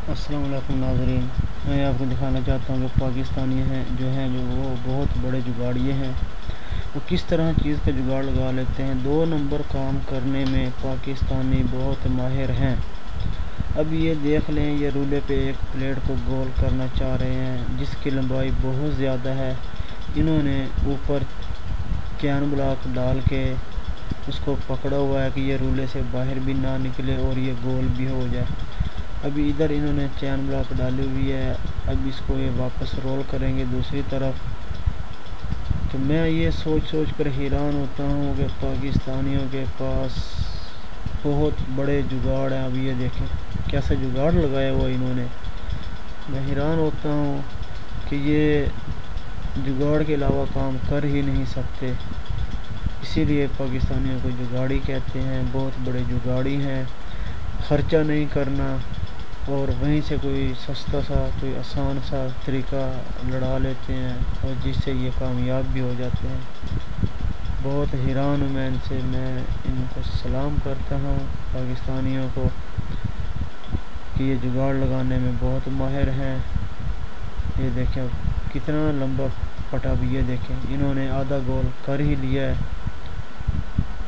السلام علیکم ناظرین، میں آپ کو دکھانا چاہتا ہوں کہ پاکستانی جو وہ بہت بڑے جگاڑیے ہیں۔ وہ کس طرح چیز کا جگاڑ لگا لیتے ہیں۔ 2 نمبر کام کرنے میں پاکستانی بہت ماہر ہیں۔ اب یہ دیکھ لیں، یہ رولے پہ ایک پلیٹ کو گول کرنا چاہ رہے ہیں جس کی لمبائی بہت زیادہ ہے۔ انہوں نے اوپر چین بلاک ڈال کے اس کو پکڑا ہوا ہے کہ یہ رولے سے باہر بھی نہ نکلے اور یہ گول بھی ہو جائے۔ ابھی ادھر انہوں نے چین بلاک ڈالی ہوئی ہے، اب اس کو یہ واپس رول کریں گے دوسری طرف۔ تو میں یہ سوچ کر حیران ہوتا ہوں کہ پاکستانیوں کے پاس بہت بڑے جگاڑ ہیں۔ اب یہ دیکھیں کیسا جگاڑ لگایا ہوا انہوں نے۔ میں حیران ہوتا ہوں کہ یہ جگاڑ کے علاوہ کام کر ہی نہیں سکتے، اسی لیے پاکستانیوں کو جگاڑی کہتے ہیں۔ بہت بڑے جگاڑی ہیں، خرچہ نہیں کرنا اور وہیں سے کوئی سستا سا کوئی آسان سا طریقہ لڑا لیتے ہیں اور جس سے یہ کامیاب بھی ہو جاتے ہیں۔ بہت حیران ہوں میں ان سے، میں ان کو سلام کرتا ہوں پاکستانیوں کو کہ یہ جگاڑ لگانے میں بہت ماہر ہیں۔ یہ دیکھیں کتنا لمبا پٹا بھی، یہ دیکھیں انہوں نے آدھا گول کر ہی لیا ہے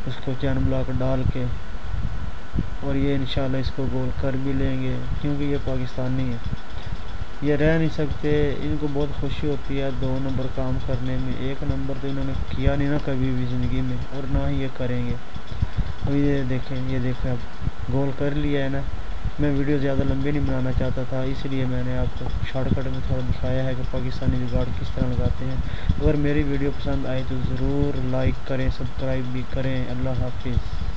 اس کو چین بلاک ڈال کے، اور یہ انشاءاللہ اس کو گول کر بھی لیں گے کیونکہ یہ پاکستانی ہے، یہ رہ نہیں سکتے۔ ان کو بہت خوشی ہوتی ہے 2 نمبر کام کرنے میں۔ 1 نمبر تو انہوں نے کیا نہیں نا کبھی بھی زندگی میں، اور نہ ہی یہ کریں گے۔ اب یہ دیکھیں اب گول کر لیا ہے نا۔ میں ویڈیو زیادہ لمبی نہیں بنانا چاہتا تھا، اس لیے میں نے آپ کو شارٹ کٹ میں تھوڑا دکھایا ہے کہ پاکستانی جگاڑ کس طرح لگاتے ہیں۔ اگر میری ویڈیو پسند آئے تو ضرور لائک کریں، سبسکرائب بھی کریں۔ اللہ حافظ۔